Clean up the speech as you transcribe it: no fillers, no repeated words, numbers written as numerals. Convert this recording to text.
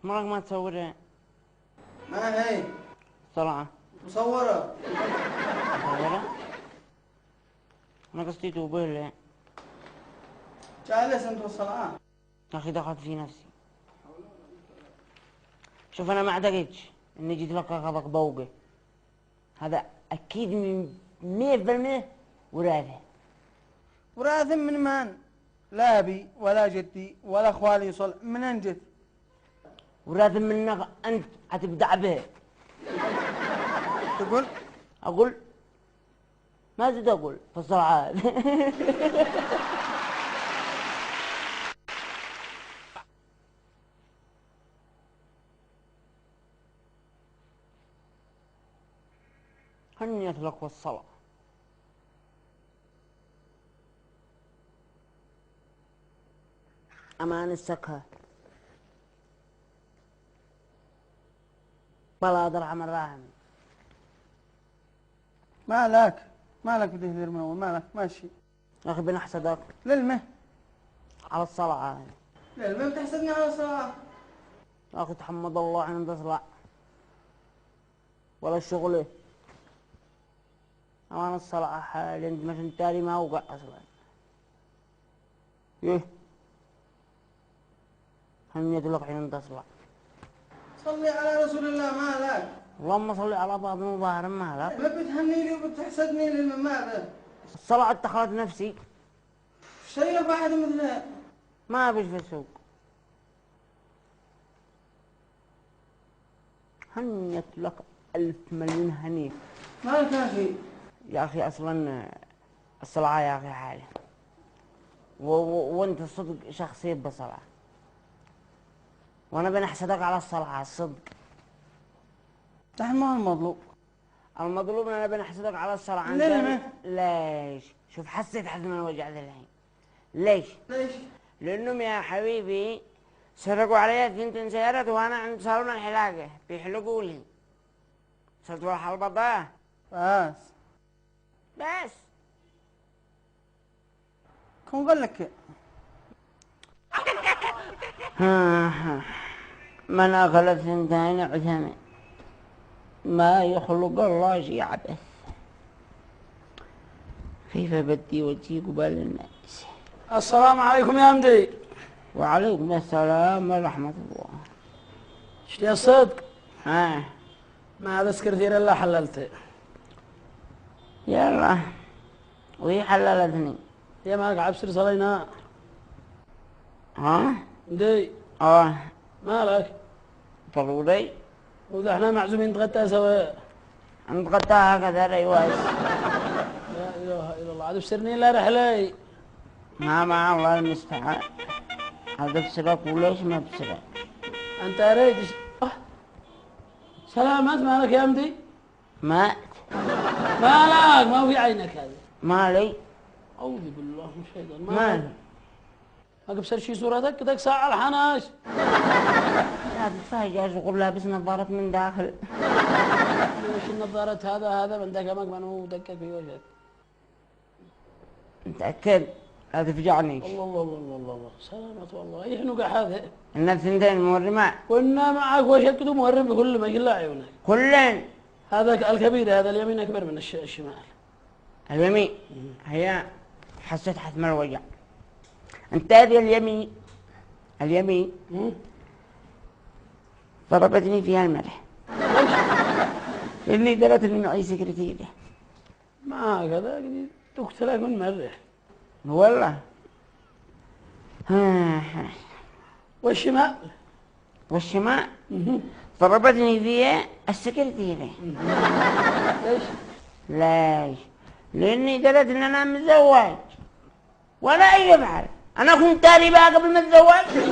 مرق ما تصورها. ما هي صلعة مصورة. مصورة؟ أنا قصدي توبه له. جالس أنت والصلاة. يا أخي دخلت في نفسي. شوف أنا ما أعتقدش إني جيت لك أخذك بوقة. هذا أكيد من 100% وراثة. وراث من من؟ لا أبي ولا جدي ولا أخوالي من أين جت؟ وراث منك أنت هتبدع به. تقول؟ أقول ما زد أقول في الصراحة. هنيت لك والصلاة. أمان السكة بلا درع من راهم. ما لك بده يدير من أول ما لك ماشي. يا أخي بنحسدك للمه على الصلاة. للمه بتحسدني على الصلاة. يا أخي تحمد الله عند تصلع ولا الشغل. أمان الصلاة حالي أنت مثل تالي ما وقع أصلا. إيه هنيت لك حين تصلع. صلي على رسول الله ما لك. اللهم صل على بعض مظاهر ما لك. ما بتهنيني وبتحسدني ماذا؟ الصلاة اتخذت نفسي. اشتري لك واحد مثلها. ما بيش في السوق. هنيت لك 1000 مليون هنيه. مالك يا أخي؟ يا أخي أصلا الصلاة يا أخي حالي وأنت الصدق شخصية بصلاة. وأنا بنحسدك على الصلاة الصدق. نحن ما هو المطلوب. المطلوب أن أنا بنحسدك على الصلاة. ليش؟ شوف حسيت حزم الوجع ذا الحين. ليش؟ لأنهم يا حبيبي سرقوا علي 2 سيارات وأنا عند صالون الحلاقة بيحلقوا لي. صرت روح البضاعة بس كون قال لك من أكل 2 عثمان ما يخلق الله شيء عبث. كيف بدي وجهي قبال الناس. السلام عليكم يا مدير. وعليكم السلام ورحمة الله. شتي الصدق؟ ما هذا سكرتير إلا حللته. يلا وهي حللتني. يا مالك عبسر صلينا. ها؟ دي مالك؟ ضروري. وإذا احنا معزومين نتغدى سوا. نتغدى هكذا ريواس. لا إله إلا الله عاد بسرني إلا رحلي. ما مع الله المستعان. هذا بسرك وليش ما بسرك؟ أنت أريد سلامات مالك يا مدي؟ مات. مالك ما في عينك هذا. مالي. أعوذ بالله من الشيطان. مالي. ما قبسر شي صورتك كدك ساعة الحناش. لا تتفاهي جاهز وقول لابس نظارة من داخل. ايش النظارة هذا من ذاك ما هو دكك في وجهك. متأكد لا تفجعنيش. الله الله الله الله الله سلامة والله يحنق هذا. إن 2 مورمات. كنا معك وشكد مورم بكل ما يلا عيونك. كلن. هذا الكبير هذا اليمين أكبر من الشمال. اليمين هي حسيت حتم الوجع. أنت هذه اليمين ضربتني فيها المرح. لأني درت إني معي سكرتيرة. ما هكذا تقتلك من مرح. والله. والشمال ضربتني فيها السكرتيرة. ليش؟ لأني درت إن أنا متزوج ولا أي يفعل. أنا كنت تالي بقى قبل ما أتزوج.